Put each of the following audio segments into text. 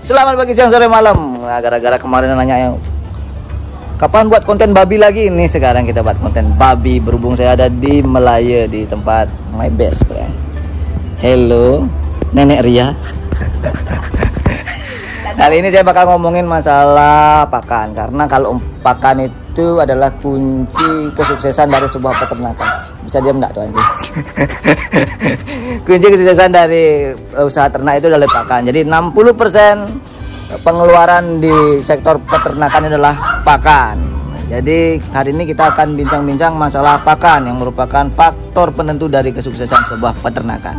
Selamat pagi, siang, sore, malam. Nah, gara-gara kemarin nanya kapan buat konten babi lagi, ini sekarang kita buat konten babi. Berhubung saya ada di Melaya, di tempat my best friend. Hello, Nenek Ria. Kali ini saya bakal ngomongin masalah pakan, karena kalau pakan itu adalah kunci kesuksesan dari sebuah peternakan. Bisa diam enggak tuh anjing? Kunci kesuksesan dari usaha ternak itu adalah pakan. Jadi 60% pengeluaran di sektor peternakan adalah pakan. Jadi hari ini kita akan bincang-bincang masalah pakan yang merupakan faktor penentu dari kesuksesan sebuah peternakan.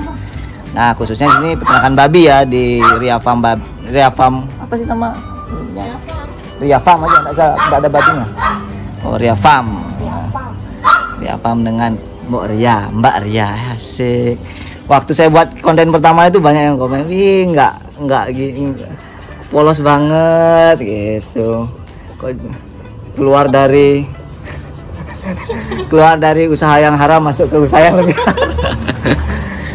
Nah, khususnya di sini peternakan babi ya, di Ria Farm apa sih nama? Ria Farm aja, enggak ada babinya. Oh, Ria Farm. Ria Farm dengan Mbak Ria, asik. Waktu saya buat konten pertama itu banyak yang komen, "Ih, enggak gini, polos banget," gitu. Kok keluar dari usaha yang haram masuk ke usaha yang lebih.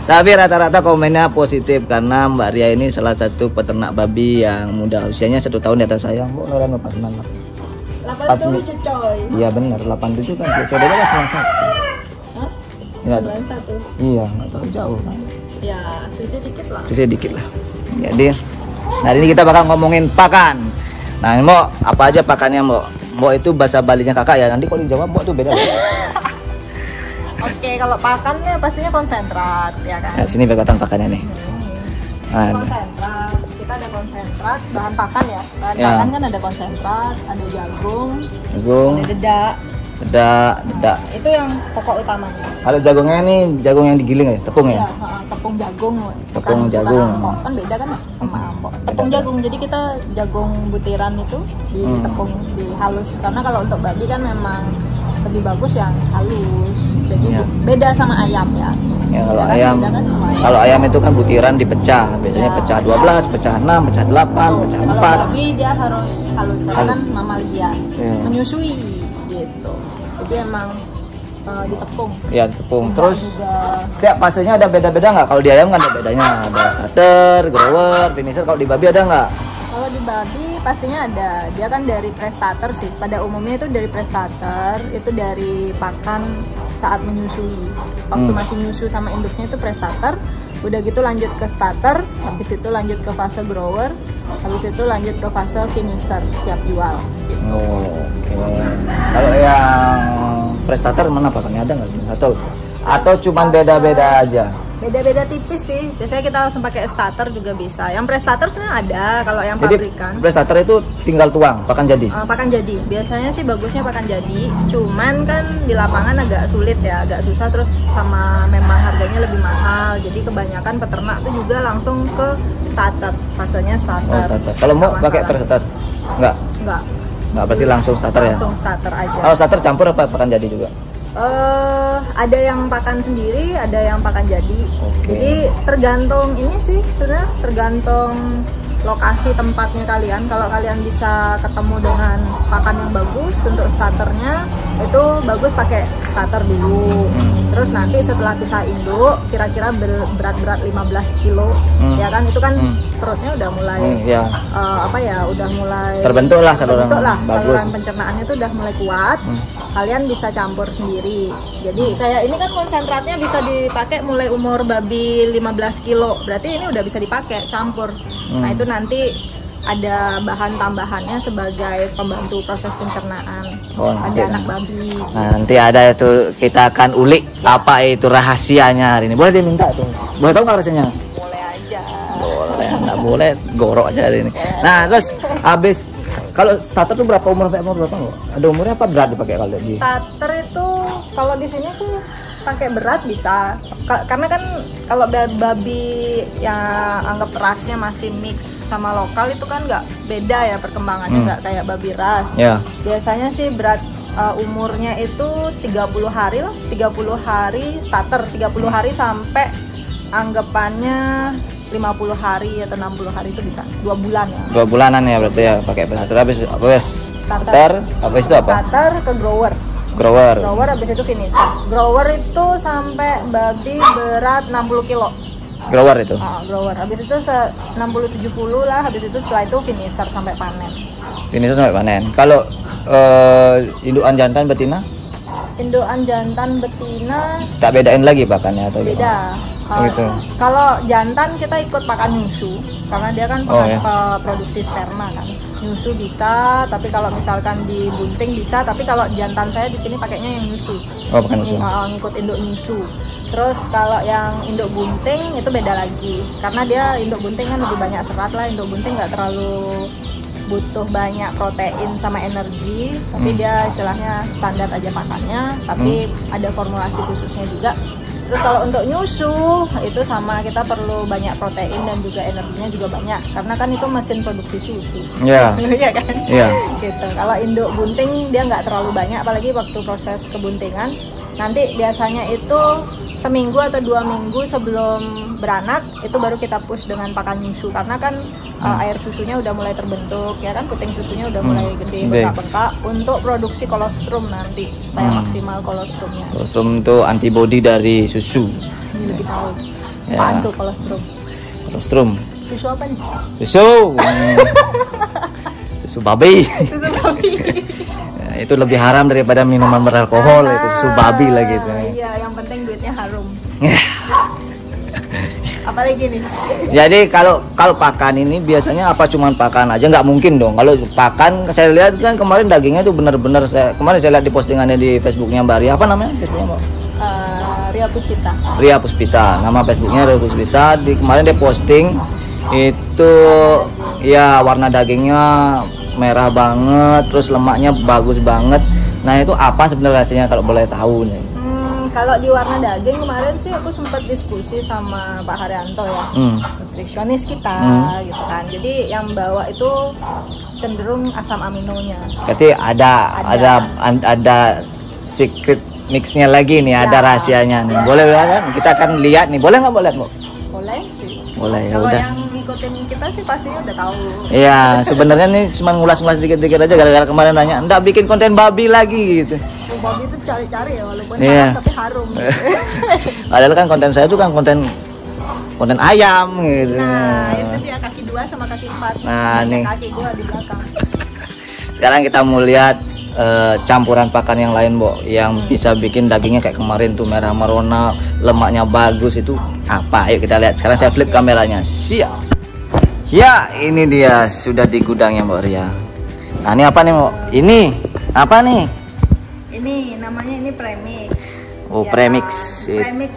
Tapi rata-rata komennya positif karena Mbak Ria ini salah satu peternak babi yang muda, usianya 1 tahun di atas saya. Kok orang 87 coy. Iya benar, 87 kan. Saudara kan 91. Hah? Iya, 91. iya, nggak terlalu jauh kan. Ya, sisi dikit lah. Jadi, hari ini kita bakal ngomongin pakan. Nah, Mbok, apa aja pakannya, Mbok? Mbok itu bahasa Balinya kakak ya. Nanti kalau dijawab Mbok tuh beda. Oke, kalau pakannya pastinya konsentrat ya kan. Nah, sini pegang pakannya nih. Konsentrat, kita ada konsentrat, bahan pakan ya. Bahan Ya. pakan kan ada konsentrat, ada jagung, Jagung, ada dedak. itu yang pokok utamanya. Kalau jagungnya nih, jagung yang digiling ya, tepung ya. Tepung jagung. Tepung bukan jagung. ampok. Kan beda kan ya sama ampok. Tepung jagung. Jadi kita jagung butiran itu ditepung, dihalus. Karena kalau untuk babi kan memang lebih bagus yang halus. Jadi Ya. beda sama ayam ya. Ya, kalau Beda kan? ayam, Beda kan sama ayam. kalau ayam itu kan butiran dipecah, biasanya Ya. pecah 12, pecah 6, pecah 8, pecah Kalau 4. babi dia harus halus karena Halus. kan mamalia, Ya. menyusui gitu. Jadi emang ditepung. Ya, tepung. Enggak Terus juga. setiap fasenya ada beda-beda nggak? Kalau di ayam kan ada bedanya, ada starter, grower, finisher. Kalau di babi ada nggak? Kalau di babi pastinya ada. Dia kan dari prestator sih. Pada umumnya itu dari prestator, itu dari pakan saat menyusui. Waktu masih nyusu sama induknya itu prestator. Udah gitu lanjut ke starter, habis itu lanjut ke fase grower, habis itu lanjut ke fase finisher, siap jual. Gitu. Oh, oke. Kalau yang prestator mana pakannya, ada nggak sih? Atau cuman beda-beda aja? Beda-beda tipis sih. Biasanya kita langsung pakai starter juga bisa. Yang prestator sebenarnya ada. Kalau yang Jadi pabrikan, prestator itu tinggal tuang, pakan jadi. pakan jadi. Biasanya sih bagusnya pakan jadi. Cuman kan di lapangan agak sulit ya, agak susah. Terus sama memang harganya lebih mahal. Jadi kebanyakan peternak tuh juga langsung ke starter. Fasenya Oh, starter. starter. Kalau mau Nggak pakai masalah. prestator? Enggak. Enggak, berarti langsung starter ya. Langsung starter aja. Kalau starter campur apa pakan jadi juga? Ada yang pakan sendiri, ada yang pakan jadi. Oke. Jadi tergantung ini sih sebenarnya, tergantung lokasi tempatnya kalian. Kalau kalian bisa ketemu dengan pakan yang bagus untuk starternya, itu bagus pakai starter dulu. Terus nanti setelah bisa induk, kira-kira berat 15 kilo, ya kan itu kan perutnya udah mulai Ya. udah mulai Terbentuk lah saluran bagus. saluran pencernaannya tuh udah mulai kuat. Kalian bisa campur sendiri. Jadi kayak ini kan konsentratnya bisa dipakai mulai umur babi 15 kilo. Berarti ini udah bisa dipakai campur. Nah, itu nanti ada bahan tambahannya sebagai pembantu proses pencernaan. Oh, nanti. Ada anak babi. Nah, nanti ada itu, kita akan ulik apa itu rahasianya hari ini. Boleh diminta tuh. Boleh tahu nggak rasanya? Boleh aja. Boleh, nggak boleh gorok aja hari ini. Nah, terus habis kalau starter tuh berapa umur berapa nggak? Ada umurnya apa berat dipakai kalau di? Starter itu kalau di sini sih pakai berat bisa. Karena kan kalau babi yang anggap rasnya masih mix sama lokal itu kan nggak beda ya perkembangannya, nggak kayak babi ras. Ya. Biasanya sih berat umurnya itu 30 hari lah, 30 hari starter, 30 hari sampai anggapannya 50 hari atau 60 hari itu bisa 2 bulan ya. 2 bulanan ya berarti ya pakai beras. Habis apa ya? Starter, habis itu apa? Starter ke grower. Grower. Grower habis itu finisher. Grower itu sampai babi berat 60 kilo. Grower itu. Grower. Habis itu 60-70 lah. Habis itu setelah itu finisher sampai panen. Finisher sampai panen. Kalau indukan jantan betina? Indukan jantan betina Tak bedain lagi pakannya atau beda. Gitu. Kalau jantan kita ikut pakan nyusu karena dia kan produksi sperma kan. Nyusu bisa, tapi kalau misalkan di bunting bisa, tapi kalau jantan saya di sini pakainya yang nyusu. Oh, pakai nyusu. Ngikut induk nyusu. Terus kalau yang induk bunting itu beda lagi. Karena dia induk bunting kan lebih banyak serat lah, induk bunting nggak terlalu butuh banyak protein sama energi, tapi dia istilahnya standar aja pakannya, tapi ada formulasi khususnya juga. Terus kalau untuk nyusu itu sama, kita perlu banyak protein dan juga energinya juga banyak karena kan itu mesin produksi susu. Iya. Iya kan? Iya. Gitu. Kalau induk bunting dia nggak terlalu banyak, apalagi waktu proses kebuntingan. Nanti biasanya itu seminggu atau 2 minggu sebelum beranak itu baru kita push dengan pakan nyusu karena kan air susunya udah mulai terbentuk ya kan, puting susunya udah mulai gede bengkak-bengkak untuk produksi kolostrum nanti supaya maksimal kolostrumnya. Kolostrum itu antibody dari susu. Ini lebih tahu. Ya. Apaan tuh kolostrum? Kolostrum. Susu apa nih? Susu. Susu babi. Susu babi. Itu lebih haram daripada minuman beralkohol, itu susu babi lah gitu. Iya, yang penting duitnya harum. Apalagi nih? Jadi kalau pakan ini biasanya apa cuman pakan aja, nggak mungkin dong. Kalau pakan saya lihat kan kemarin dagingnya tuh bener-bener kemarin saya lihat di postingannya di Facebooknya Mbak Ria, apa namanya Facebooknya Mbak? Ria Puspita. Ria Puspita, nama Facebooknya Ria Puspita. Kemarin dia posting itu ya warna dagingnya merah banget, terus lemaknya bagus banget. Nah itu apa sebenarnya hasilnya kalau boleh tahu nih? Kalau di warna daging kemarin sih aku sempat diskusi sama Pak Haryanto ya, nutrisionis kita gitu kan. Jadi yang bawa itu cenderung asam aminonya. Berarti ada secret mixnya lagi nih, ada rahasianya nih. Boleh kan? Kita akan lihat nih. Boleh nggak boleh, Bu? Boleh sih. Boleh ya Kalau udah. yang ngikutin kita sih pastinya udah tahu. Iya, sebenarnya nih cuma ngulas-ngulas dikit-dikit aja gara-gara kemarin nanya, "Nggak bikin konten babi lagi?" gitu. Babi itu cari-cari ya walaupun Iya. tapi harum. Gitu. Padahal kan konten saya itu kan konten ayam gitu. Nah, itu dia kaki 2 sama kaki 4. Nah, nih. Kaki gua di belakang. Sekarang kita mau lihat campuran pakan yang lain, Bo, yang bisa bikin dagingnya kayak kemarin tuh merah merona, lemaknya bagus, itu apa? Ayo kita lihat. Sekarang saya flip kameranya. Siap. Ya, ini dia sudah di gudangnya, Mbak Ria. Nah, ini apa nih, Mbak? Ini apa nih? Ini namanya premix. Oh, Ya, premix. Premix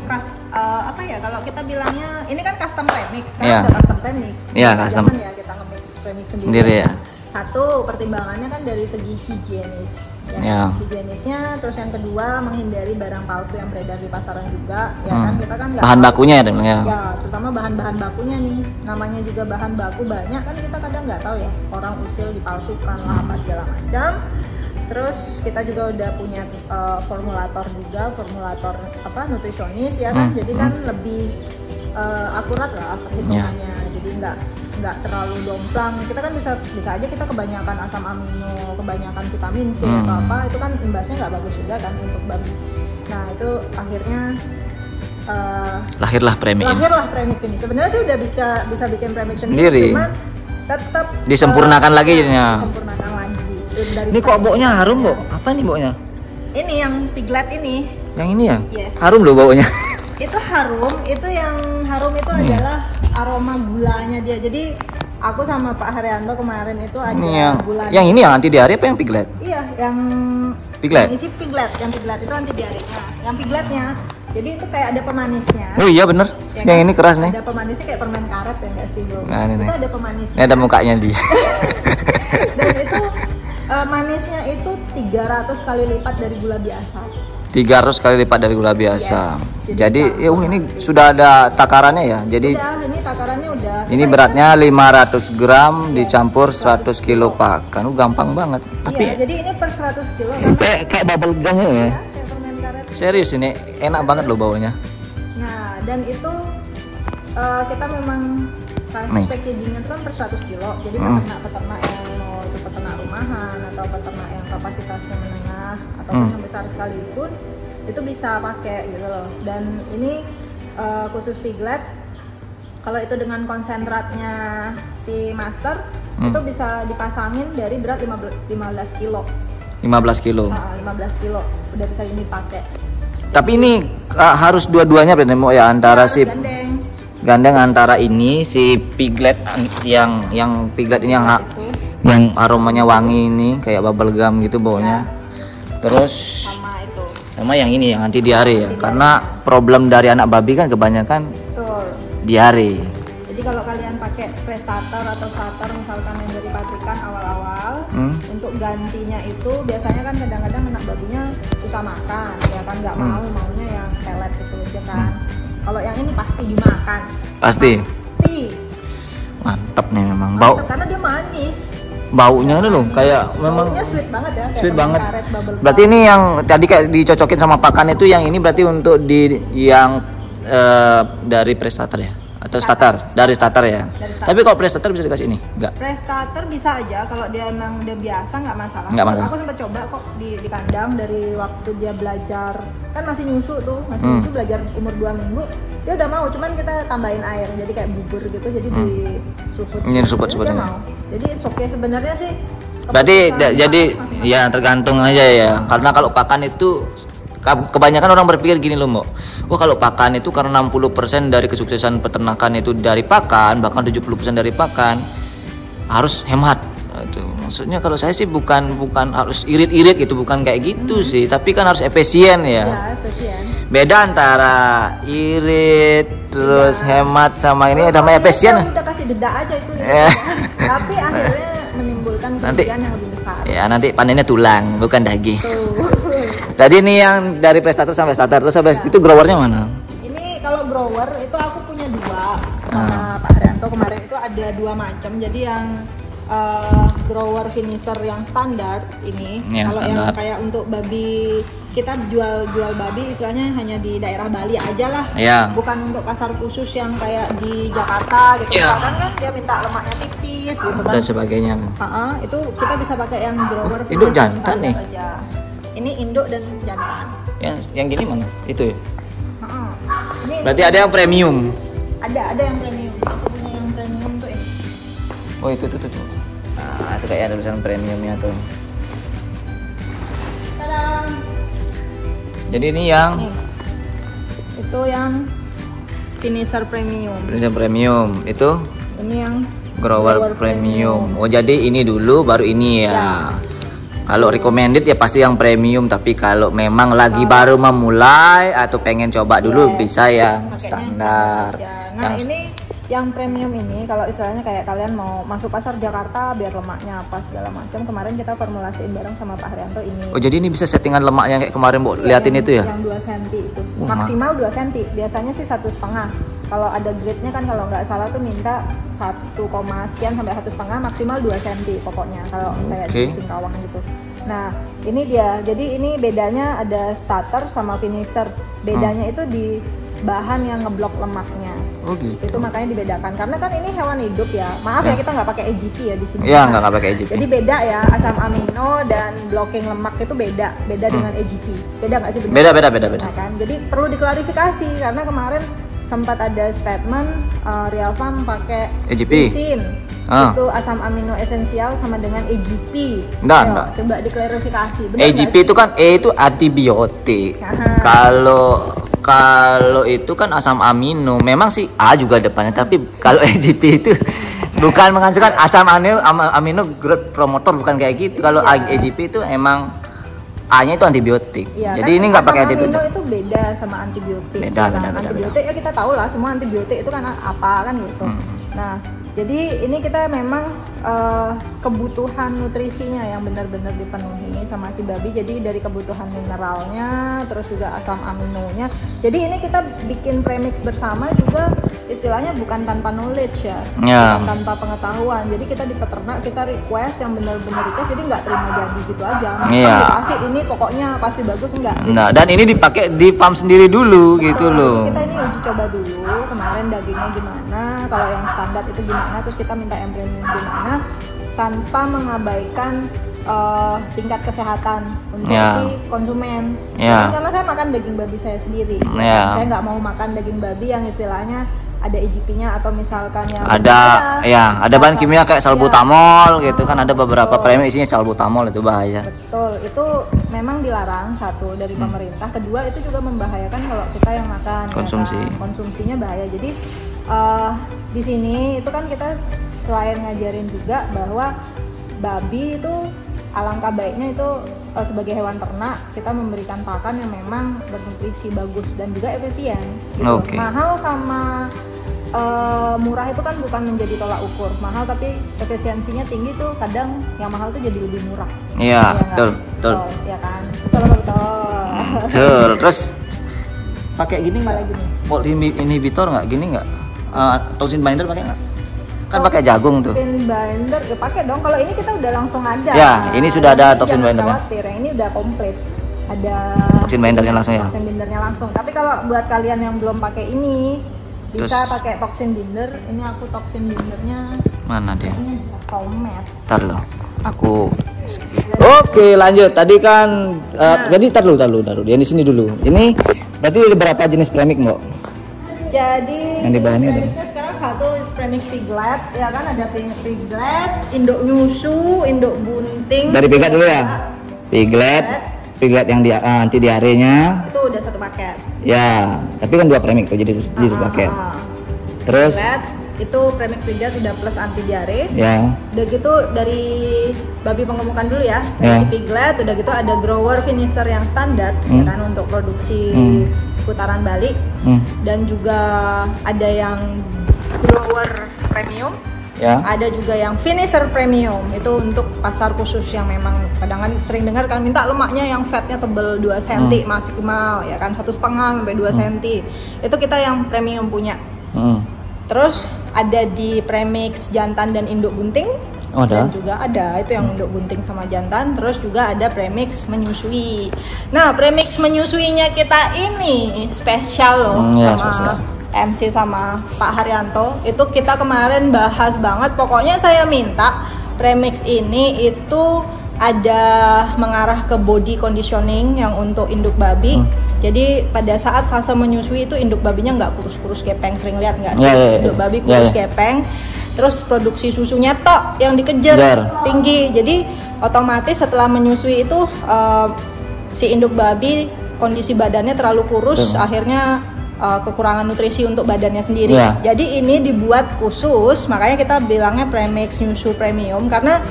apa ya kalau kita bilangnya ini kan custom premix. Sekarang Iya. ada custom premix. Iya, Nggak custom. zaman ya kita nge-mix premix Sendiri ya. Satu, pertimbangannya kan dari segi higienis. Ya. Higienisnya, terus yang kedua menghindari barang palsu yang beredar di pasaran juga. Ya kan kita kan nggak Bahan tahu. bakunya ya, ya. Ya, terutama bahan-bahan bakunya nih. Namanya juga bahan baku banyak kan kita kadang nggak tahu ya. Orang usil dipalsukan lah apa segala macam. Terus kita juga udah punya formulator nutrisionis ya kan. Jadi kan lebih akurat lah perhitungannya. Jadi nggak terlalu domplang. Kita kan bisa aja kita kebanyakan asam amino, kebanyakan vitamin C atau apa, itu kan imbasnya nggak bagus juga kan untuk babi. Nah itu akhirnya Lahirlah premix ini. lahirlah premix ini. Sebenarnya sih udah bisa bikin premix Sendiri. cuman tetap Disempurnakan lagi jadinya. Disempurnakan lagi. Ini kok baunya harum, Bo? Apa nih baunya? Ini yang piglet ini. Yang ini ya? Yes. Harum loh baunya. Itu harum, itu yang harum itu adalah aroma gulanya dia. Jadi aku sama Pak Haryanto kemarin itu ada gula. Yang ini yang anti diare apa yang piglet? Iya, yang Piglet. Yang isi piglet, yang piglet itu anti diare. Nah, yang pigletnya, jadi itu kayak ada pemanisnya. Oh iya bener. Ya Yang kan? ini keras nih. Ada pemanisnya kayak permen karet ya nggak sih, Bro? Nah, ini itu nih. ada pemanisnya. Ini ada mukanya dia. Dan itu manisnya itu 300 kali lipat dari gula biasa. 300 kali lipat dari gula biasa. Yes. Jadi ini sudah ada takarannya ya. Jadi Udah, ini takarannya udah. ini Kita beratnya 500 gram dicampur 100 kilo pakan. Gampang banget. Tapi Iya, jadi ini per 100 kilo kan kayak bubble gum ya. kayak permen karet. Serius ini enak banget loh baunya. Nah, dan itu kita memang Nih. packagingnya itu kan per 100 kilo. Jadi peternak-peternak yang mau itu peternak rumahan atau peternak yang kapasitasnya menengah ataupun yang besar sekalipun itu bisa pakai gitu loh. Dan ini khusus piglet Kalau itu dengan konsentratnya si master itu bisa dipasangin dari berat 15 kilo. 15 kilo. 15 kilo udah bisa dipakai. Tapi ini harus dua-duanya berarti Mbok ya, antara si gandeng antara ini si piglet yang piglet ini yang aromanya wangi ini kayak bubble gum gitu baunya. Terus sama yang ini yang anti diare ya. Karena problem dari anak babi kan kebanyakan diare. Jadi kalau kalian pakai pre-starter atau starter misalkan yang dari pabrikan awal-awal, untuk gantinya itu biasanya kan kadang-kadang anak babinya susah makan, ya kan nggak maunya yang pelet gitu aja kan. Kalau yang ini pasti dimakan. Pasti. Mantap nih memang. Mantap, karena dia manis. Baunya itu loh kayak memang baunya sweet banget ya. Sweet banget. Berarti ini yang tadi kayak dicocokin sama pakan itu, yang ini berarti untuk yang dari pre-starter ya? Atau starter? Dari starter ya? Tapi kalau pre-starter bisa dikasih ini? Enggak? Pre-starter bisa aja, kalau dia emang udah biasa nggak masalah. Aku sempat coba kok di kandang dari waktu dia belajar, kan masih nyusu tuh, nyusu belajar umur 2 minggu, dia udah mau, cuman kita tambahin air, jadi kayak bubur gitu, jadi disuput dia mau. Jadi it's okay sebenarnya sih. Berarti jadi ya tergantung aja ya, karena kalau pakan itu kebanyakan orang berpikir gini loh Mbok, wah kalau pakan itu karena 60% dari kesuksesan peternakan itu dari pakan, bahkan 70% dari pakan, harus hemat. Itu maksudnya kalau saya sih bukan harus irit-irit gitu, bukan kayak gitu sih, tapi kan harus efisien ya. Efisien. Beda antara irit terus hemat sama ini namanya efisien. Udah kasih deda aja itu. Tapi akhirnya menimbulkan kerugian yang lebih besar. Ya nanti panennya tulang bukan daging. Tadi ini yang dari pre-starter sampai starter, terus sampai itu growernya mana? Ini kalau grower itu aku punya 2 sama Pak Haryanto kemarin, itu ada 2 macam. Jadi yang grower finisher yang standar ini, kalau yang kayak untuk babi, kita jual babi istilahnya hanya di daerah Bali aja lah, bukan untuk pasar khusus yang kayak di Jakarta gitu. Misalkan kan dia minta lemaknya tipis gitu kan dan sebagainya. Itu kita bisa pakai yang grower finisher. Itu jantan nih aja. Ini induk dan jantan. Yang gini mana? Itu ya? Berarti ada yang premium? Ada yang premium. Aku punya yang premium tuh ini. Oh itu. Nah, itu kayak ada tulisan premiumnya tuh. Tadam. Jadi ini yang itu yang finisher premium. Finisher premium itu? Ini yang grower premium. Oh jadi ini dulu baru ini ya. Kalau recommended ya pasti yang premium, tapi kalau memang lagi baru memulai atau pengen coba dulu bisa yang standar. Nah ini yang premium ini kalau istilahnya kayak kalian mau masuk pasar Jakarta biar lemaknya apa segala macam, kemarin kita formulasiin bareng sama Pak Haryanto ini. Oh jadi ini bisa settingan lemaknya kayak kemarin Bu liatin itu ya? Yang 2 cm itu maksimal 2 cm, biasanya sih 1,5. Kalau ada grade-nya kan kalau nggak salah tuh minta 1, sekian sampai 1,5, maksimal 2 cm pokoknya kalau kayak di Singkawang gitu. Nah ini dia, jadi ini bedanya ada starter sama finisher. Bedanya itu di bahan yang ngeblok lemaknya. Oh gitu. Itu makanya dibedakan, karena kan ini hewan hidup ya. Maaf ya kita nggak pakai EGP ya di sini. Iya nggak pakai EGP. Jadi beda ya, asam amino dan blocking lemak itu beda dengan EGP. Beda nggak sih? Beda. Nah, kan? Jadi perlu diklarifikasi karena kemarin sempat ada statement Real Farm pakai EGP. Itu asam amino esensial sama dengan EGP. Enggak. Coba diklarifikasi. EGP itu kan itu antibiotik. Kalau itu kan asam amino, memang sih A juga depannya, tapi kalau EGP itu bukan menghasilkan asam amino growth promoter, bukan kayak gitu. Kalau EGP itu emang A-nya itu antibiotik. Jadi kan ini nggak pakai antibiotik. Asam amino itu beda sama antibiotik. Beda. Antibiotik ya kita tahu lah, semua antibiotik itu kan apa kan gitu. Nah, jadi ini kita memang kebutuhan nutrisinya yang benar-benar dipenuhi sama si babi. Jadi dari kebutuhan mineralnya, terus juga asam aminonya. Jadi ini kita bikin premix bersama juga istilahnya bukan tanpa knowledge ya, bukan tanpa pengetahuan. Jadi kita di peternak kita request yang benar-benar request, jadi nggak terima jadi gitu aja. Dikasih ini pokoknya pasti bagus enggak. Nah dan ini dipakai di farm sendiri dulu gitu loh. Kita ini uji coba dulu kemarin dagingnya gimana, kalau yang standar itu gimana, terus kita minta yang premium gimana, tanpa mengabaikan tingkat kesehatan untuk si konsumen. Karena saya makan daging babi saya sendiri, saya nggak mau makan daging babi yang istilahnya ada EGP-nya atau misalkan yang ada bahan kimia kayak salbutamol gitu kan, ada beberapa premix isinya salbutamol, itu bahaya. Betul, itu memang dilarang, satu dari pemerintah, kedua itu juga membahayakan kalau kita yang makan. Konsumsi. Ya kan? Konsumsinya bahaya. Jadi di sini itu kan kita selain ngajarin juga bahwa babi itu alangkah baiknya itu sebagai hewan ternak kita memberikan pakan yang memang bernutrisi bagus dan juga efisien gitu. Mahal sama murah itu kan bukan menjadi tolak ukur. Mahal tapi efisiensinya tinggi tuh kadang yang mahal tuh jadi lebih murah. Iya, betul. Ya kan? Betul. Terus pakai gini nggak? Volt inhibitor nggak? Gini nggak? Toxin binder pakai nggak? Kan pakai jagung tuh. Toxin binder ya pakai dong. Kalau ini kita udah langsung ada. Ya, ini sudah ada toxin bindernya. Yang ini udah komplit. Ada toxin bindernya langsung ya. Toxin bindernya langsung. Tapi kalau buat kalian yang belum pakai ini bisa pakai toxin binder. Ini aku toxin bindernya. Mana dia? Ini Tomat. Ntar loh. Aku Oke, lanjut. Tadi kan berarti tar dulu. Dia di sini dulu. Ini berarti ada berapa jenis premix, Mbak? Jadi yang dibahasnya sekarang satu premix piglet, ya kan, ada piglet, induk nyusu, induk bunting. Dari piglet dulu ya. Piglet yang anti diarenya. Itu udah satu paket. Ya, tapi kan 2 premix tuh jadi satu paket. Terus piglet, itu premix piglet udah plus anti diare. Ya. Udah gitu dari babi penggemukan dulu ya. Dari si piglet udah gitu ada grower finisher yang standar ya kan untuk produksi seputaran Bali. Dan juga ada yang grower premium. Ya. Ada juga yang finisher premium, itu untuk pasar khusus yang memang kadang sering dengar kan minta lemaknya yang fatnya tebel 2 cm maksimal ya kan, 1,5 sampai 2 cm. Itu kita yang premium punya. Terus ada di premix jantan dan induk bunting. Dan juga ada itu yang induk bunting sama jantan. Terus juga ada premix menyusui. Nah, premix menyusuinya kita ini spesial loh sama MC sama Pak Haryanto. Itu kita kemarin bahas banget. Pokoknya saya minta premix ini itu ada mengarah ke body conditioning yang untuk induk babi. Jadi pada saat fase menyusui itu induk babinya nggak kurus-kurus gepeng, sering lihat nggak sih? Induk babi kurus gepeng. Terus produksi susunya tok yang dikejar tinggi. Jadi otomatis setelah menyusui itu si induk babi kondisi badannya terlalu kurus, akhirnya kekurangan nutrisi untuk badannya sendiri. Jadi ini dibuat khusus, makanya kita bilangnya premix nyusu premium karena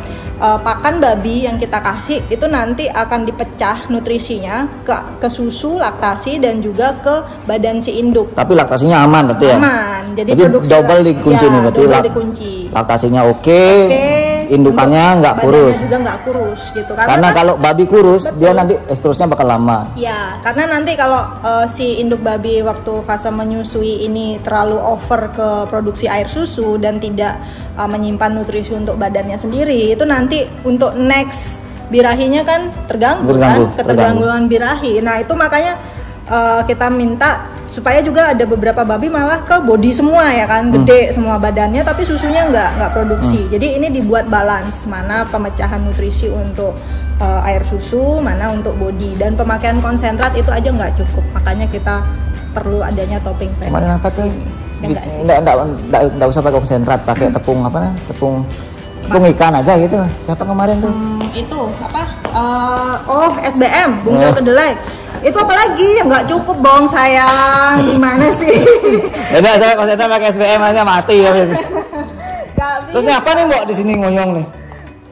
pakan babi yang kita kasih itu nanti akan dipecah nutrisinya ke susu, laktasi dan juga ke badan si induk. Tapi laktasinya aman berarti ya? Aman. Jadi double dikunci nih berarti. Dikunci. Laktasinya oke. Indukannya nggak kurus. Juga nggak kurus gitu. Karena kalau babi kurus dia nanti estrusnya bakal lama. Ya, karena nanti kalau si induk babi waktu fase menyusui ini terlalu over ke produksi air susu dan tidak menyimpan nutrisi untuk badannya sendiri, itu nanti untuk next birahinya kan terganggu. Ketergangguan birahi. Nah, itu makanya kita minta supaya juga ada beberapa babi malah ke body semua ya kan, gede semua badannya tapi susunya nggak produksi. Jadi ini dibuat balance, mana pemecahan nutrisi untuk air susu, mana untuk body, dan pemakaian konsentrat itu aja nggak cukup, makanya kita perlu adanya topping premix. Apa tuh? Nggak usah pakai konsentrat, pakai tepung tepung ikan aja gitu. Siapa kemarin tuh? Itu apa? SBM, bungkil kedelai. Itu apalagi yang nggak cukup bong sayang, gimana sih? Udah saya konsentrat pakai SBM aja mati ya. Terus ini apa nih Mbok di sini ngonyong nih?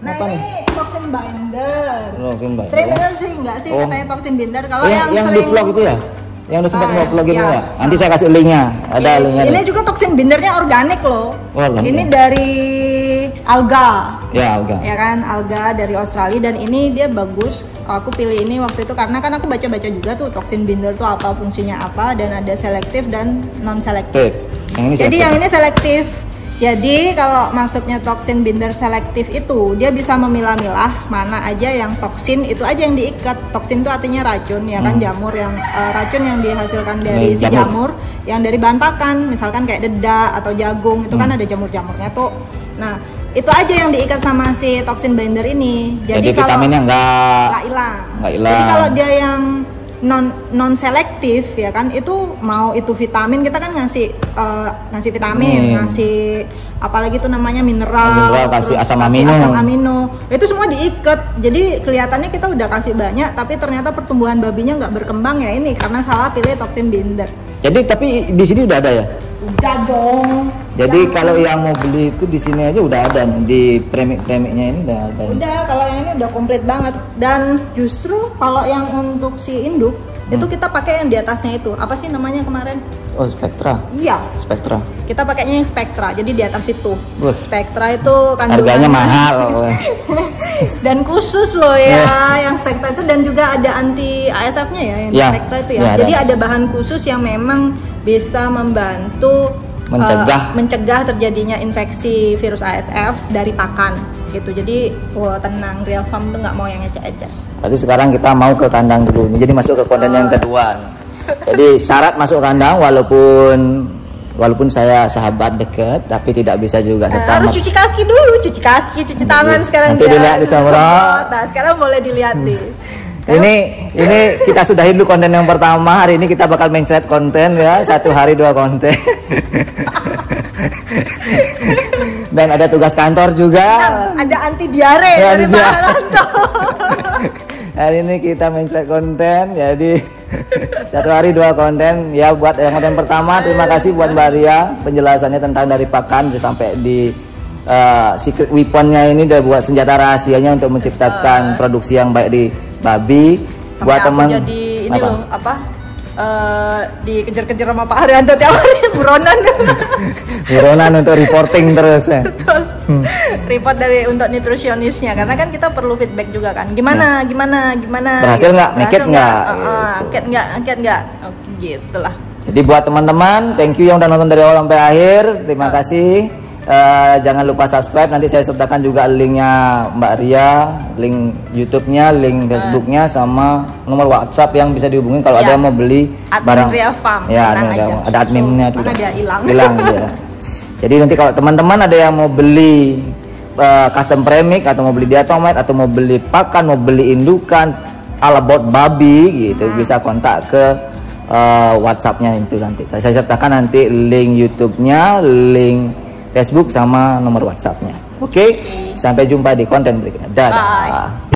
Nah apa ini nih? Toxin binder. Binder. Sering dengar sih nggak sih katanya toxin binder? Kalau yang sering di vlog itu ya? Yang udah sempat vlog itu ya? Nanti saya kasih linknya. Ada linknya. Ini juga toxin bindernya organik loh. Ini dari alga. Ya alga. Ya kan, alga dari Australia, dan ini dia bagus. Aku pilih ini waktu itu karena kan aku baca-baca juga tuh toxin binder tuh apa, fungsinya apa, dan ada selektif dan non selektif. Jadi yang ini selektif. Jadi kalau maksudnya toxin binder selektif itu dia bisa memilah-milah mana aja yang toksin, itu aja yang diikat. Toksin itu artinya racun ya kan, jamur yang racun yang dihasilkan dari si jamur yang dari bahan pakan, misalkan kayak dedak atau jagung itu kan ada jamur-jamurnya tuh. Nah, itu aja yang diikat sama si toxin binder ini. Jadi kalau vitaminnya nggak hilang. Jadi kalau dia yang non selektif ya kan, itu mau itu vitamin, kita kan ngasih vitamin, ngasih apalagi tuh namanya mineral kasih asam amino, itu semua diikat, jadi kelihatannya kita udah kasih banyak tapi ternyata pertumbuhan babinya nggak berkembang, ya ini karena salah pilih toxin binder. Jadi tapi di sini udah ada ya? Udah dong. Jadi kalau yang mau beli itu di sini aja udah ada, di premiknya ini udah ada. Udah, kalau yang ini udah komplit banget. Dan justru kalau yang untuk si induk itu kita pakai yang di atasnya itu. Apa sih namanya kemarin? Oh, Spectra. Iya. Spectra. Kita pakainya yang Spectra. Jadi di atas itu. Spectra itu harganya mahal. Dan khusus loh ya yang Spectra itu, dan juga ada anti ASF-nya ya yang di Spectra itu ya. Jadi ada bahan khusus yang memang bisa membantu mencegah terjadinya infeksi virus ASF dari pakan gitu. Jadi tenang, Real Farm tuh nggak mau yang ecek-ecek. Berarti sekarang kita mau ke kandang dulu nih. Jadi masuk ke konten yang kedua nih. Jadi syarat masuk kandang, walaupun saya sahabat dekat, tapi tidak bisa juga serta harus cuci kaki dulu, cuci tangan sekarang. Nanti dilihat di kamera. Nah, sekarang boleh dilihat nih. Ini kita sudahi dulu konten yang pertama. Hari ini kita bakal mencret konten ya, 1 hari 2 konten. Dan ada tugas kantor juga. Ada anti diare dari Pak Ranto. Hari ini kita mencret konten, jadi 1 hari 2 konten ya. Buat yang konten pertama, terima kasih buat Mbak Ria penjelasannya tentang dari pakan sampai di secret weaponnya ini, udah buat senjata rahasianya untuk menciptakan produksi yang baik di babi. Sampai buat teman jadi ini loh dikejar-kejar sama Pak Haryanto tiap hari, buronan untuk reporting terus ya. Report untuk nutrisionisnya, karena kan kita perlu feedback juga kan, gimana berhasil nggak, naked nggak, angket nggak, gitulah. Jadi buat teman-teman, thank you yang udah nonton dari awal sampai akhir, terima kasih. Jangan lupa subscribe, nanti saya sertakan juga linknya Mbak Ria, link YouTube-nya, link Facebook-nya, sama nomor WhatsApp yang bisa dihubungi kalau ada yang mau beli barang Real Farm. Ya, ada adminnya juga. Dia hilang ya. Jadi nanti kalau teman-teman ada yang mau beli custom premix, atau mau beli diatomet, atau mau beli pakan, mau beli indukan all about babi gitu, bisa kontak ke WhatsApp-nya itu nanti. Saya sertakan nanti link YouTube-nya, link Facebook sama nomor WhatsApp-nya. Oke, sampai jumpa di konten berikutnya. Dadah. Bye.